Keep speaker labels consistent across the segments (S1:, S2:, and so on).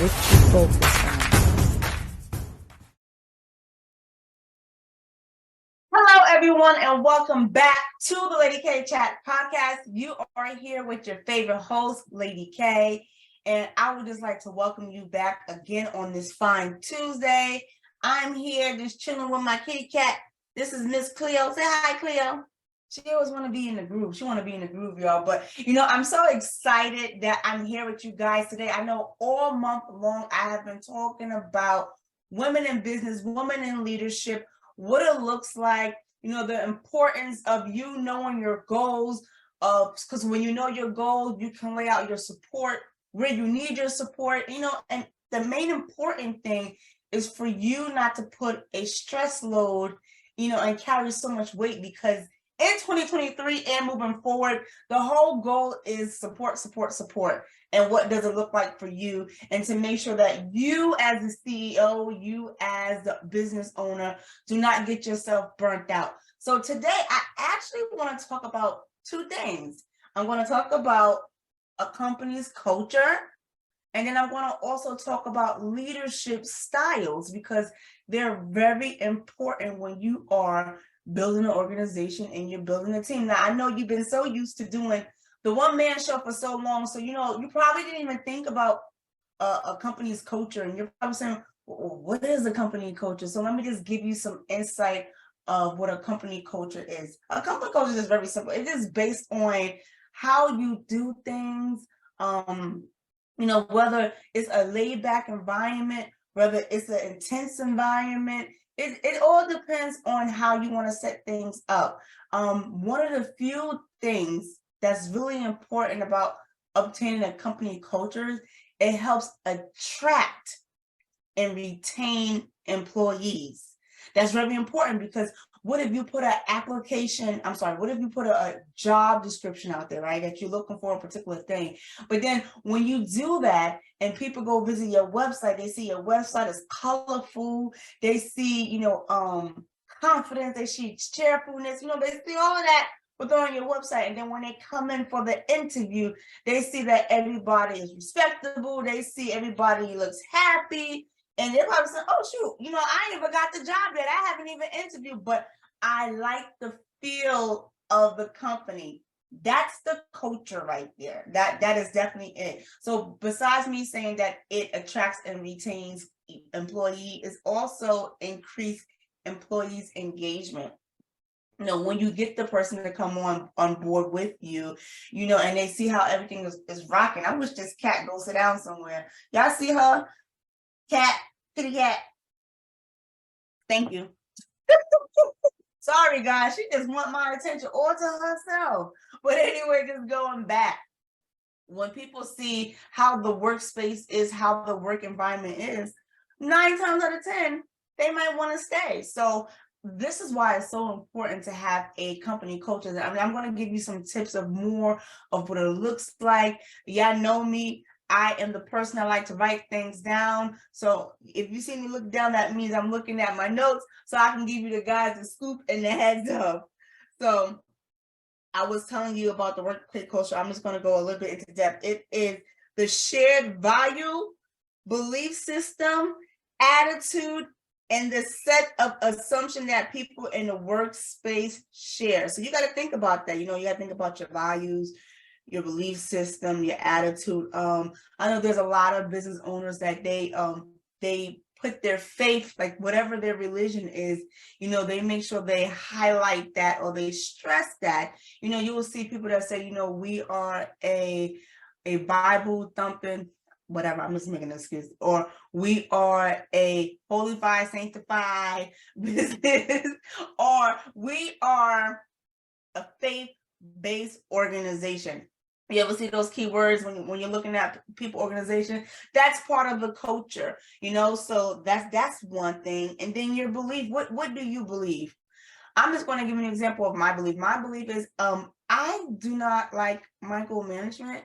S1: you focused on.
S2: Hello, everyone, and welcome back to the Lady K Chat podcast. You are here with your favorite host, Lady K, and I would just like to welcome you back again on this fine Tuesday. I'm here just chilling with my kitty cat. This is Miss Cleo. Say hi, Cleo. She always want to be in the groove. She want to be in the groove, y'all. But, I'm so excited that I'm here with you guys today. I know all month long I have been talking about women in business, women in leadership, what it looks like, the importance of you knowing your goals, because when you know your goals, you can lay out your support where you need your support, and the main important thing is for you not to put a stress load, and carry so much weight, because in 2023 and moving forward, the whole goal is support, support, support. And what does it look like for you? And to make sure that you as the CEO, you as the business owner, do not get yourself burnt out. So today, I actually want to talk about two things. I'm going to talk about a company's culture, and then I'm going to also talk about leadership styles, because they're very important when you are building an organization and you're building a team. Now, I know you've been so used to doing the one-man show for so long, so you probably didn't even think about a company's culture, and you're probably saying, what is a company culture? So let me just give you some insight of what a company culture is. A company culture is very simple. It is based on how you do things, whether it's a laid-back environment, whether it's an intense environment. It all depends on how you want to set things up. One of the few things that's really important about obtaining a company culture, it helps attract and retain employees. That's very important, because what if you put what if you put a job description out there, right, that you're looking for a particular thing, but then when you do that and people go visit your website, they see your website is colorful, they see, confidence, they see cheerfulness, they see all of that on your website, and then when they come in for the interview, they see that everybody is respectable, they see everybody looks happy, and they're probably saying, oh, shoot, I ain't even got the job yet. I haven't even interviewed, but I like the feel of the company. That's the culture right there. That is definitely it. So besides me saying that it attracts and retains employee, is also increase employees' engagement. When you get the person to come on board with you, and they see how everything is rocking. I wish this cat go sit down somewhere. Y'all see her? Cat, kitty cat. Thank you. Sorry, guys. She just want my attention all to herself. But anyway, just going back. When people see how the workspace is, how the work environment is, 9 times out of 10, they might want to stay. So this is why it's so important to have a company culture. I'm going to give you some tips of more of what it looks like. Y'all know me. I am the person that like to write things down. So if you see me look down, that means I'm looking at my notes, so I can give you the guys the scoop and the heads up. So I was telling you about the workplace culture. I'm just going to go a little bit into depth. It is the shared value, belief system, attitude, and the set of assumption that people in the workspace share. So you got to think about that. You got to think about your values, your belief system, your attitude. I know there's a lot of business owners that they put their faith, like whatever their religion is, they make sure they highlight that, or they stress that. You will see people that say, we are a Bible thumping, whatever, I'm just making an excuse, or we are a holified, sanctified business, or we are a faith-based organization. You ever see those keywords when you're looking at people organization? That's part of the culture, so that's one thing. And then your belief, what do you believe? I'm just going to give you an example of my belief. My belief is I do not like micromanagement.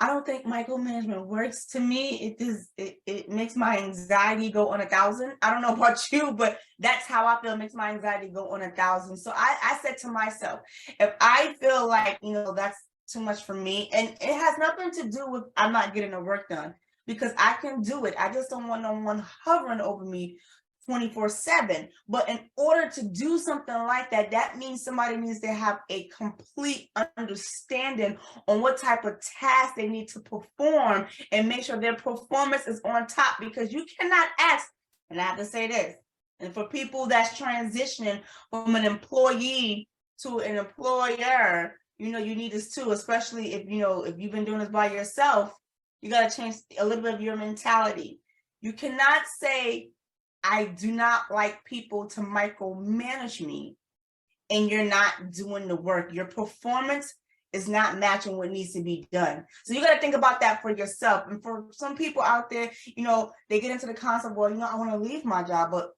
S2: I don't think micromanagement works. To me, it makes my anxiety go on 1,000. I don't know about you, but that's how I feel. It makes my anxiety go on 1,000. So I said to myself, if I feel like, that's too much for me, and it has nothing to do with I'm not getting the work done. because I can do it. I just don't want no one hovering over me 24/7. But in order to do something like that, that means somebody needs to have a complete understanding on what type of task they need to perform and make sure their performance is on top, because you cannot ask, and I have to say this, and for people that's transitioning from an employee to an employer, you need this too, especially if you've been doing this by yourself. You got to change a little bit of your mentality. You cannot say, I do not like people to micromanage me, and you're not doing the work. Your performance is not matching what needs to be done. So you got to think about that for yourself. And for some people out there, they get into the concept, well, I want to leave my job. But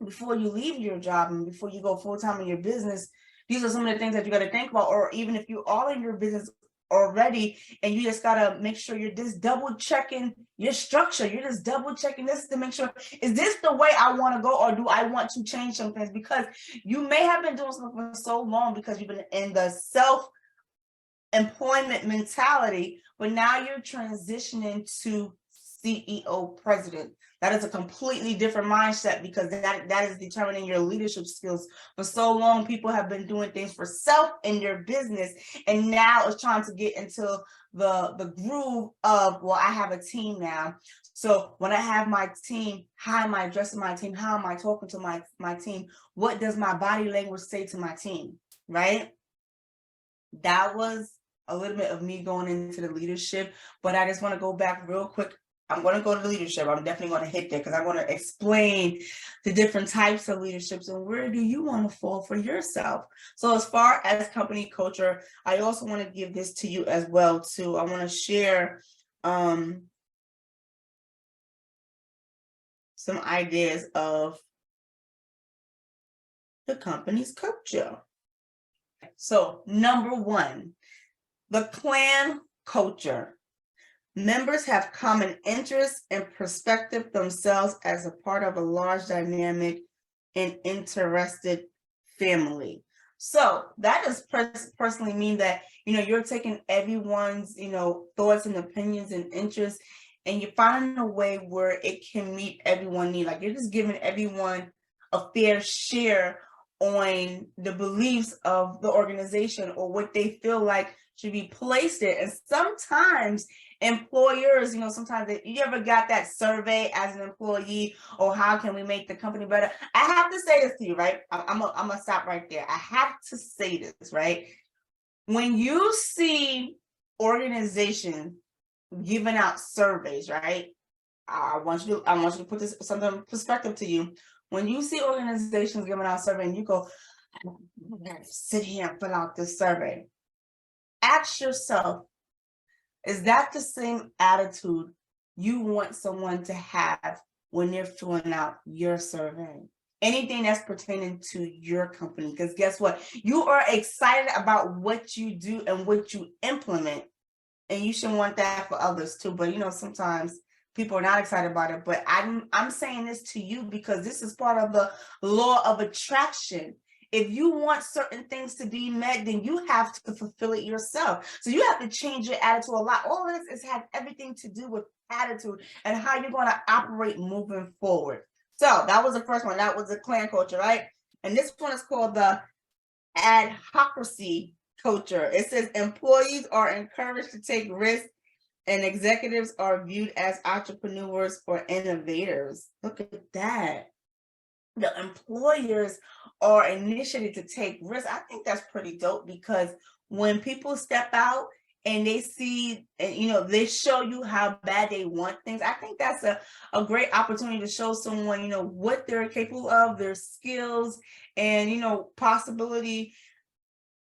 S2: before you leave your job and before you go full-time in your business, these are some of the things that you got to think about. Or even if you are in your business already and you just got to make sure you're just double checking your structure, you're just double checking this to make sure, is this the way I want to go, or do I want to change some things? Because you may have been doing something for so long because you've been in the self-employment mentality, but now you're transitioning to CEO, president. That is a completely different mindset, because that is determining your leadership skills. For so long, people have been doing things for self in their business, and now it's trying to get into the groove of, well, I have a team now. So when I have my team, how am I addressing my team? How am I talking to my team? What does my body language say to my team, right? That was a little bit of me going into the leadership, but I just want to go back real quick. I'm going to go to the leadership. I'm definitely going to hit there because I want to explain the different types of leaderships and where do you want to fall for yourself. So as far as company culture, I also want to give this to you as well too. I want to share some ideas of the company's culture. So number one, the clan culture. Members have common interests and perspective themselves as a part of a large, dynamic, and interested family. So that does personally mean that, you're taking everyone's, thoughts and opinions and interests, and you're finding a way where it can meet everyone's need. Like, you're just giving everyone a fair share on the beliefs of the organization or what they feel like should be placed there. And sometimes employers, sometimes you ever got that survey as an employee, or how can we make the company better? I have to say this to you, right? I'm gonna stop right there. I have to say this, right? When you see organizations giving out surveys, right? I want you to put this something in perspective to you. When you see organizations giving out survey and you go, I'm gonna sit here and fill out this survey, ask yourself, is that the same attitude you want someone to have when they're filling out your survey? Anything that's pertaining to your company, because guess what? You are excited about what you do and what you implement, and you should want that for others too. But sometimes people are not excited about it. But I'm saying this to you because this is part of the law of attraction. If you want certain things to be met, then you have to fulfill it yourself. So you have to change your attitude a lot. All of this has everything to do with attitude and how you're going to operate moving forward. So that was the first one. That was the clan culture, right? And this one is called the adhocracy culture. It says employees are encouraged to take risks and executives are viewed as entrepreneurs or innovators. Look at that. The employers are initiated to take risks. I think that's pretty dope, because when people step out and they see, and they show you how bad they want things, I think that's a great opportunity to show someone, what they're capable of, their skills, and possibility.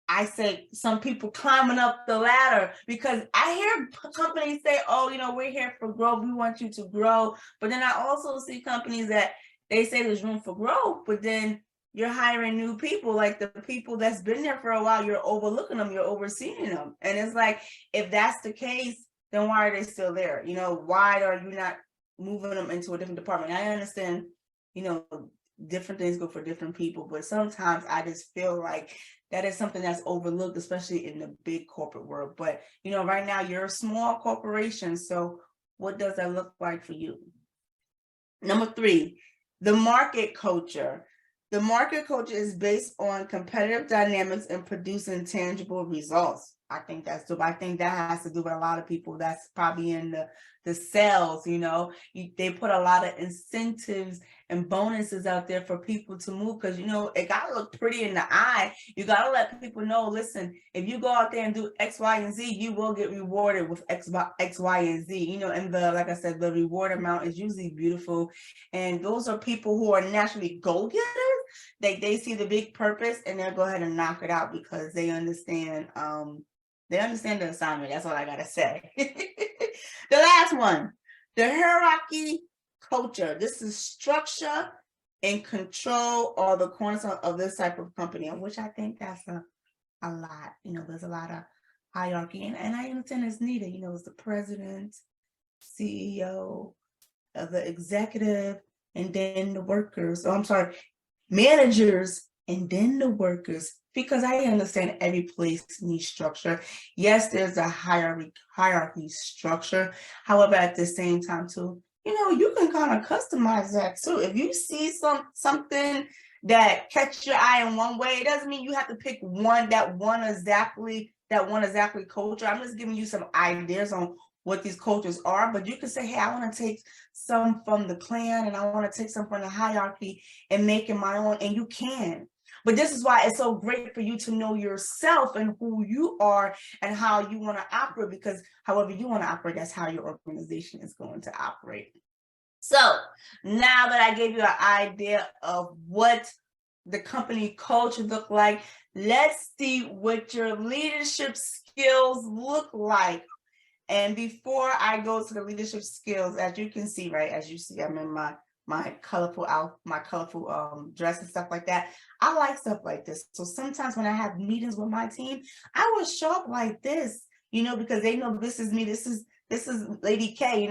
S2: I say some people climbing up the ladder, because I hear companies say, oh, we're here for growth. We want you to grow. But then I also see companies that they say there's room for growth, but then you're hiring new people, like the people that's been there for a while, you're overlooking them, you're overseeing them. And it's like, if that's the case, then why are they still there? Why are you not moving them into a different department? I understand, different things go for different people, but sometimes I just feel like that is something that's overlooked, especially in the big corporate world. But right now you're a small corporation, so What does that look like for you? Number 3, the market culture. The market culture is based on competitive dynamics and producing tangible results. I think that's dope. I think that has to do with a lot of people that's probably in the sales, they put a lot of incentives and bonuses out there for people to move, because it gotta look pretty in the eye. You gotta let people know, listen, if you go out there and do X, Y, and Z, you will get rewarded with X, Y, and Z. And like I said, the reward amount is usually beautiful. And those are people who are naturally go-getters. They see the big purpose and they'll go ahead and knock it out because they understand the assignment. That's all I gotta say. The last one, the hierarchy culture. This is structure and control are the cornerstone of this type of company, which I think that's a lot. There's a lot of hierarchy, and I understand it's needed. It's the president, CEO, the executive, and then the workers. Managers, and then the workers, because I understand every place needs structure. Yes, there's a hierarchy structure. However, at the same time too, you can kind of customize that too. If you see something that catch your eye in one way, it doesn't mean you have to pick one exactly culture. I'm just giving you some ideas on what these cultures are, but you can say, hey, I want to take some from the clan and I want to take some from the hierarchy and make it my own, and you can. But this is why it's so great for you to know yourself and who you are and how you want to operate, because however you want to operate, that's how your organization is going to operate. So now that I gave you an idea of what the company culture look like, let's see what your leadership skills look like. And before I go to the leadership skills, as you can see, right, as you see, I'm in my colorful dress and stuff like that. I like stuff like this. So sometimes when I have meetings with my team, I will show up like this, because they know this is me. This is Lady K.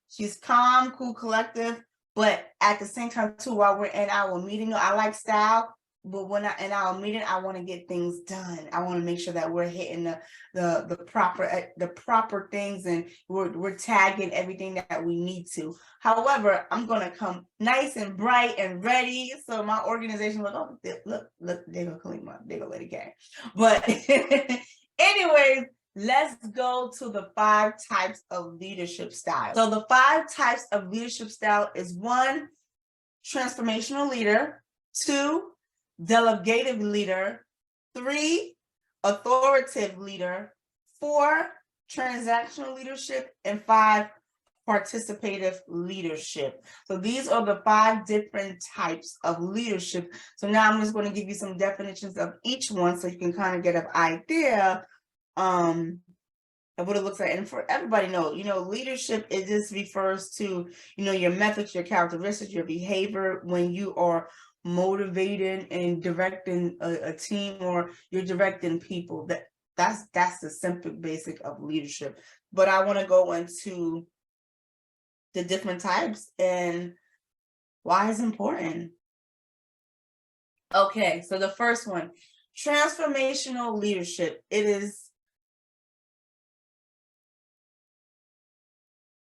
S2: She's calm, cool, collective, but at the same time too, while we're in our meeting, I like style. But when in our meeting, I want to get things done. I want to make sure that we're hitting the proper things, and we're tagging everything that we need to. However, I'm gonna come nice and bright and ready, so my organization look, they gonna clean up, they gonna let it go. But anyways, let's go to the 5 types of leadership style. So the 5 types of leadership style is 1, transformational leader, 2, delegative leader, 3, authoritative leader, 4, transactional leadership, and 5, participative leadership. So these are the 5 different types of leadership. So now I'm just going to give you some definitions of each one so you can kind of get an idea of what it looks like. And for everybody know, leadership, it just refers to, your methods, your characteristics, your behavior when you are motivating and directing a team, or you're directing people. That's the simple basic of leadership. But I want to go into the different types and why it's important. Okay, so the first one, transformational leadership. It is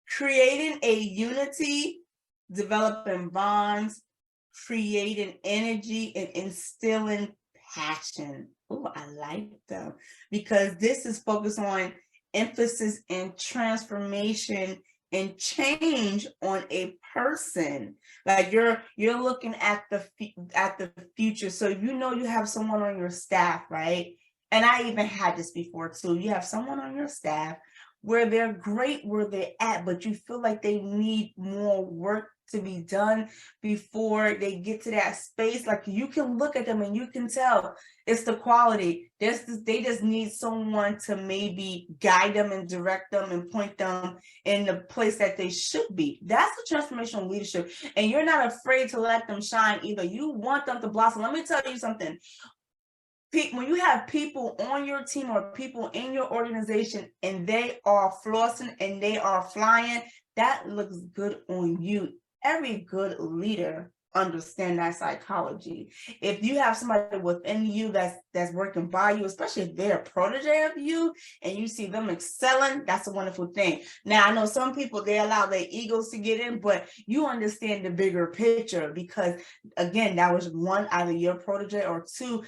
S2: creating a unity, developing bonds, creating energy, and instilling passion. Oh, I like them, because this is focused on emphasis and transformation and change on a person. Like you're looking at the future. So you have someone on your staff, right? And I even had this before too. You have someone on your staff where they're great where they're at, but you feel like they need more work to be done before they get to that space. Like you can look at them and you can tell it's the quality. They just need someone to maybe guide them and direct them and point them in the place that they should be. That's the transformational leadership. And you're not afraid to let them shine either. You want them to blossom. Let me tell you something. When you have people on your team or people in your organization and they are flossing and they are flying, that looks good on you. Every good leader understand that psychology. If you have somebody within you that's working by you, especially if they're a protege of you and you see them excelling, that's a wonderful thing. Now, I know some people, they allow their egos to get in, but you understand the bigger picture because, again, that was one, either your protege, or two,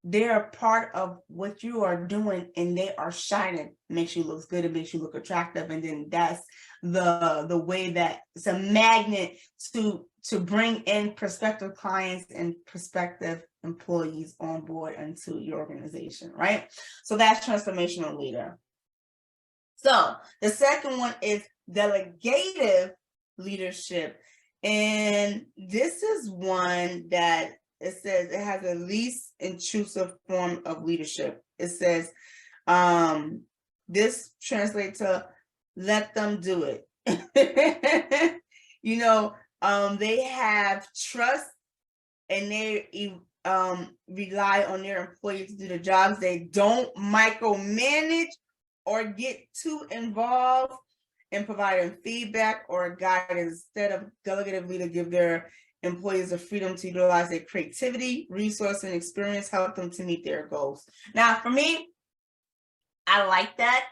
S2: they're a part of what you are doing and they are shining. It makes you look good, it makes you look attractive, and then that's the way that it's a magnet to bring in prospective clients and prospective employees on board into your organization, right? So that's transformational leader. So the second one is delegative leadership. And this is one that it says it has a least intrusive form of leadership. It says, this translates to let them do it. They have trust and they rely on their employees to do the jobs. They don't micromanage or get too involved in providing feedback or guidance. Instead of delegative leader, give their employees the freedom to utilize their creativity, resource, and experience, help them to meet their goals. Now, for me, I like that.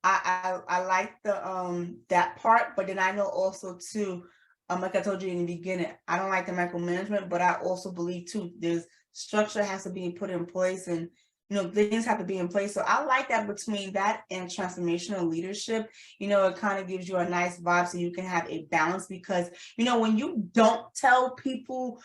S2: I like the that part, but then I know also too, like I told you in the beginning, I don't like the micromanagement, but I also believe too, there's structure has to be put in place, and things have to be in place. So I like that between that and transformational leadership. It kind of gives you a nice vibe so you can have a balance, because when you don't tell people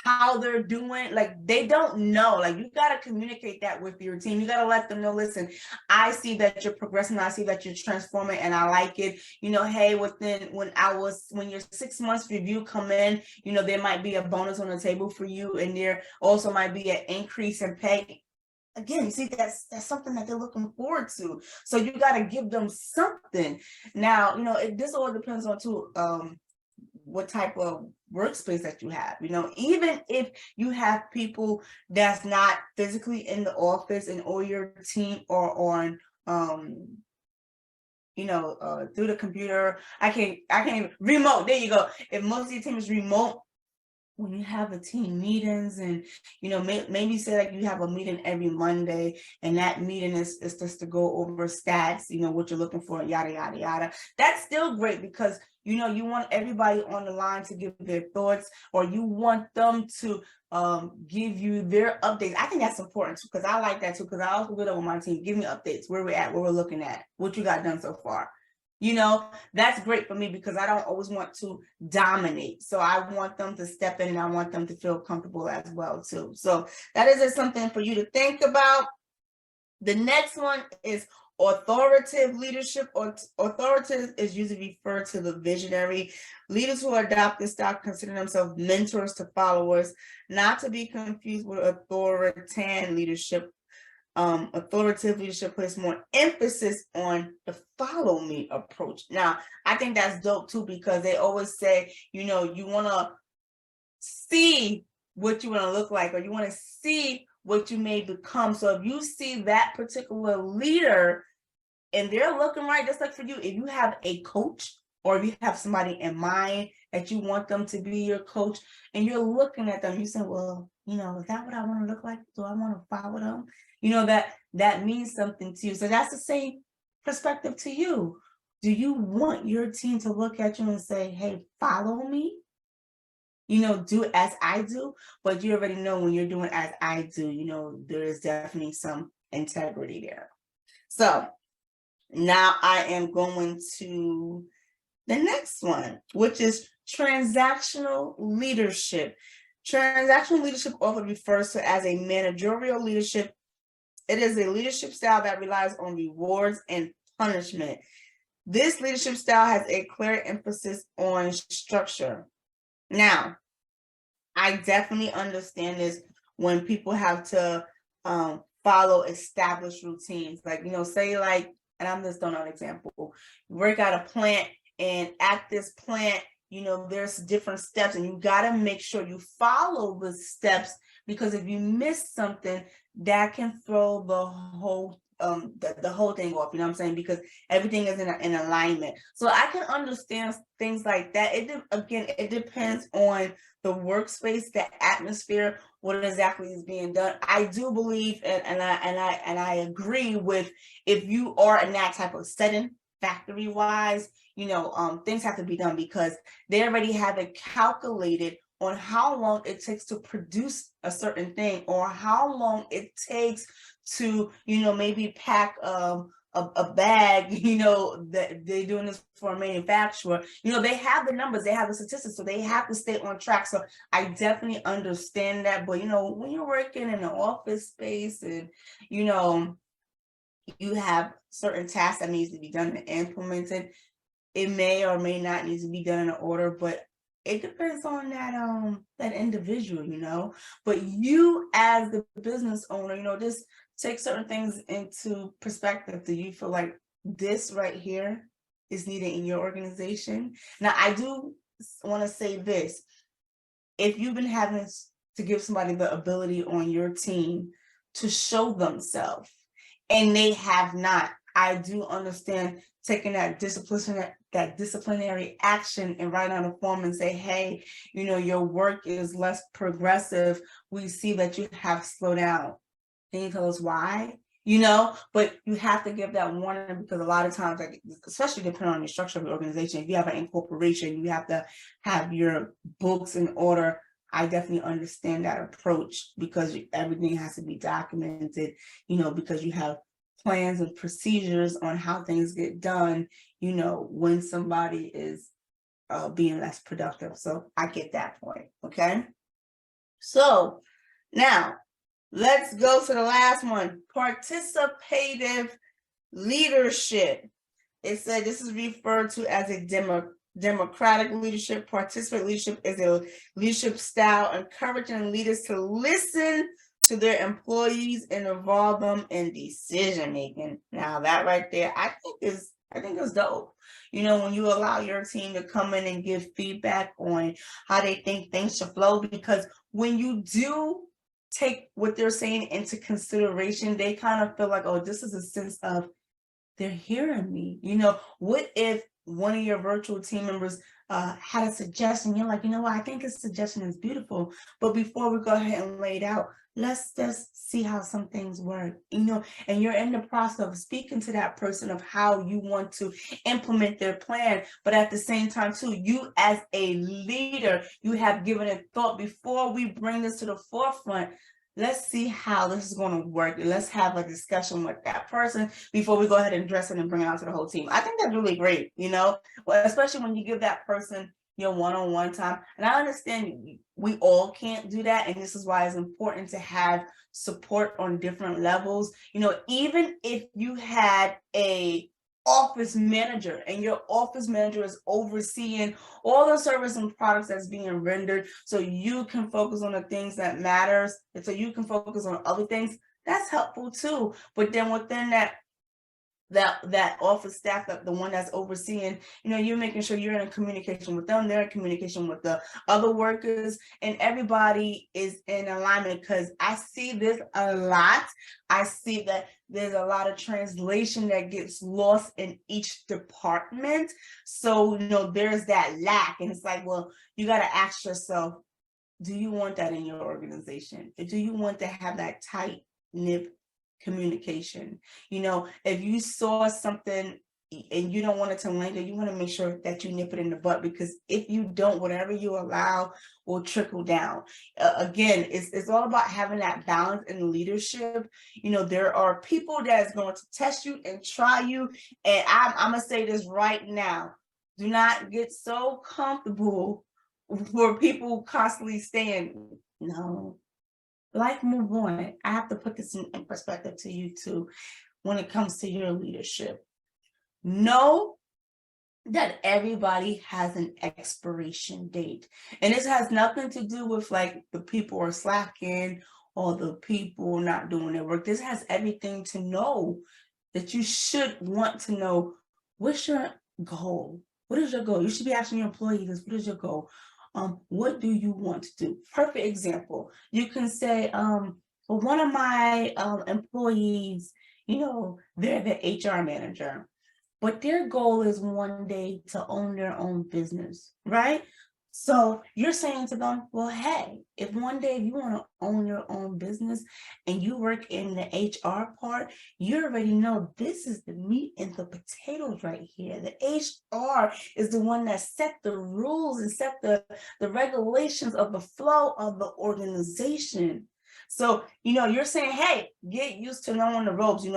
S2: how they're doing, like they don't know, like you got to communicate that with your team. You got to let them know, listen, I see that you're progressing, I see that you're transforming, and I like it. Hey, when your 6 months review come in, there might be a bonus on the table for you, and there also might be an increase in pay. Again, you see, that's something that they're looking forward to. So you got to give them something. Now, this all depends on too, what type of workspace that you have. Even if you have people that's not physically in the office and or your team or on through the computer, I can't even remote, there you go. If most of your team is remote, when you have a team meetings and maybe say like you have a meeting every Monday, and that meeting is just to go over stats, what you're looking for, yada yada yada, that's still great, because you want everybody on the line to give their thoughts, or you want them to give you their updates. I think that's important too, because I like that too, because I also do that with my team. Give me updates, where we're at, what we're looking at, what you got done so far. That's great for me, because I don't always want to dominate. So I want them to step in, and I want them to feel comfortable as well too. So that is just something for you to think about. The next one is authoritative leadership. Or authoritative is usually referred to the visionary leaders who adopt this style consider themselves mentors to followers, not to be confused with authoritarian leadership. Authoritative leadership puts more emphasis on the follow me approach. Now, I think that's dope too, because they always say, you want to see what you want to look like, or you want to see what you may become. So if you see that particular leader and they're looking right, just like for you, if you have a coach or if you have somebody in mind that you want them to be your coach, and you're looking at them, you say, well, is that what I want to look like? Do I want to follow them? That means something to you. So that's the same perspective to you. Do you want your team to look at you and say, hey, follow me? Do as I do? But you already know when you're doing as I do, there is definitely some integrity there. So now I am going to the next one, which is transactional leadership. Transactional leadership often refers to as a managerial leadership. It is a leadership style that relies on rewards and punishment. This leadership style has a clear emphasis on structure. Now, I definitely understand this when people have to follow established routines. Like, say like, and I'm just throwing out an example, work at a plant, and at this plant, there's different steps, and you got to make sure you follow the steps, because if you miss something, that can throw the whole the whole thing off, you know what I'm saying? Because everything is in alignment. So I can understand things like that. It depends on the workspace, the atmosphere, what exactly is being done. I do believe, and I agree with, if you are in that type of setting, factory wise, things have to be done because they already have it calculated on how long it takes to produce a certain thing, or how long it takes to, maybe pack a bag, that they're doing this for a manufacturer. They have the numbers, they have the statistics, so they have to stay on track. So I definitely understand that. But when you're working in an office space and you have certain tasks that needs to be done and implemented, it may or may not need to be done in an order, but it depends on that individual. But you as the business owner, just take certain things into perspective. Do you feel like this right here is needed in your organization? Now, I do want to say this. If you've been having to give somebody the ability on your team to show themselves and they have not, I do understand taking that disciplinary action and write on a form and say, hey, your work is less progressive. We see that you have slowed down. Can you tell us why? But you have to give that warning, because a lot of times, like, especially depending on the structure of the organization, if you have an incorporation, you have to have your books in order. I definitely understand that approach, because everything has to be documented, because you have plans and procedures on how things get done, when somebody is being less productive. So I get that point. Okay. So now let's go to the last one, participative leadership. It said this is referred to as a democratic leadership. Participative leadership is a leadership style encouraging leaders to listen to their employees and involve them in decision making. Now that right there, I think is dope. When you allow your team to come in and give feedback on how they think things should flow, because when you do take what they're saying into consideration, they kind of feel like, oh, this is a sense of they're hearing me. What if one of your virtual team members had a suggestion? You're like, what, I think his suggestion is beautiful, but before we go ahead and lay it out, let's just see how some things work, and you're in the process of speaking to that person of how you want to implement their plan. But at the same time too, you as a leader, you have given it thought before we bring this to the forefront. Let's see how this is going to work. Let's have a discussion with that person before we go ahead and address it and bring it out to the whole team. I think that's really great, well, especially when you give that person your one-on-one time. And I understand we all can't do that. And this is why it's important to have support on different levels. Even if you had a office manager and your office manager is overseeing all the service and products that's being rendered, so you can focus on the things that matters, and so you can focus on other things, that's helpful too. But then within that office staff, the one that's overseeing, you're making sure you're in communication with them, they're in communication with the other workers, and everybody is in alignment. Because I see this a lot. I see that there's a lot of translation that gets lost in each department. So, there's that lack, and it's like, well, you got to ask yourself, do you want that in your organization? Do you want to have that tight-knit communication? If you saw something and you don't want it to linger, you want to make sure that you nip it in the butt, because if you don't, whatever you allow will trickle down. Again, it's all about having that balance in leadership. There are people that's going to test you and try you, and I'm gonna say this right now: do not get so comfortable for people constantly saying no. Life move on. I have to put this in perspective to you too. When it comes to your leadership, know that everybody has an expiration date, and this has nothing to do with like the people are slacking or the people not doing their work. This has everything to know that you should want to know, what's your goal? What is your goal? You should be asking your employees, what is your goal? What do you want to do? Perfect example. You can say, well, one of my employees, they're the HR manager, but their goal is one day to own their own business, right? So you're saying to them, well, hey, if one day you want to own your own business and you work in the HR part, you already know this is the meat and the potatoes right here. The HR is the one that set the rules and set the regulations of the flow of the organization. So, you're saying, hey, get used to knowing the ropes,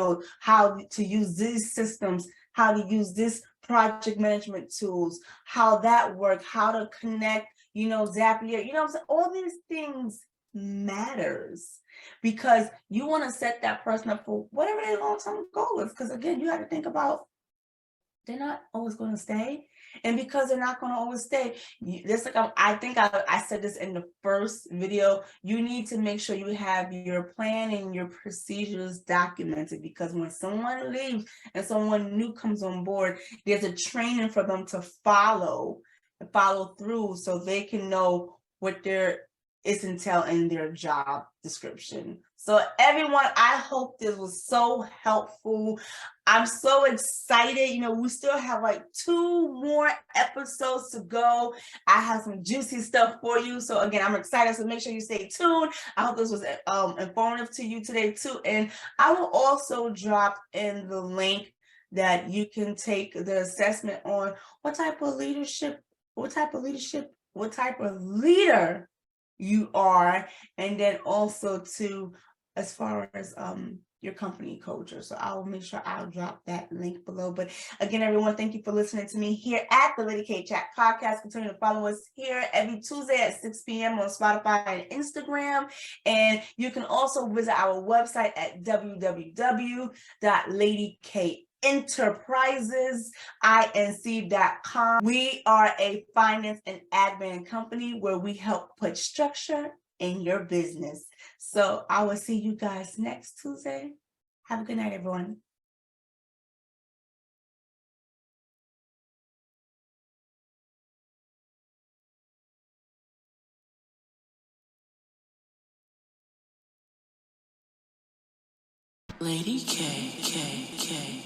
S2: how to use these systems, how to use this project management tools, how that work, how to connect, Zapier, what I'm saying? All these things matters because you want to set that person up for whatever their long-term goal is. Because again, you have to think about they're not always going to stay. And because they're not going to always stay, I think I said this in the first video, you need to make sure you have your plan and your procedures documented, because when someone leaves and someone new comes on board, there's a training for them to follow through so they can know what is entailed in their job description. So everyone, I hope this was so helpful. I'm so excited. We still have like 2 more episodes to go. I have some juicy stuff for you. So again, I'm excited. So make sure you stay tuned. I hope this was informative to you today too. And I will also drop in the link that you can take the assessment on what type of leader you are, and then also to as far as your company culture. So I will make sure I'll drop that link below. But again, everyone, thank you for listening to me here at the Lady K Chat Podcast. Continue to follow us here every Tuesday at 6 p.m. on Spotify and Instagram. And you can also visit our website at www.ladykenterprisesinc.com. We are a finance and admin company where we help put structure in your business. So I will see you guys next Tuesday. Have a good night, everyone. Lady K.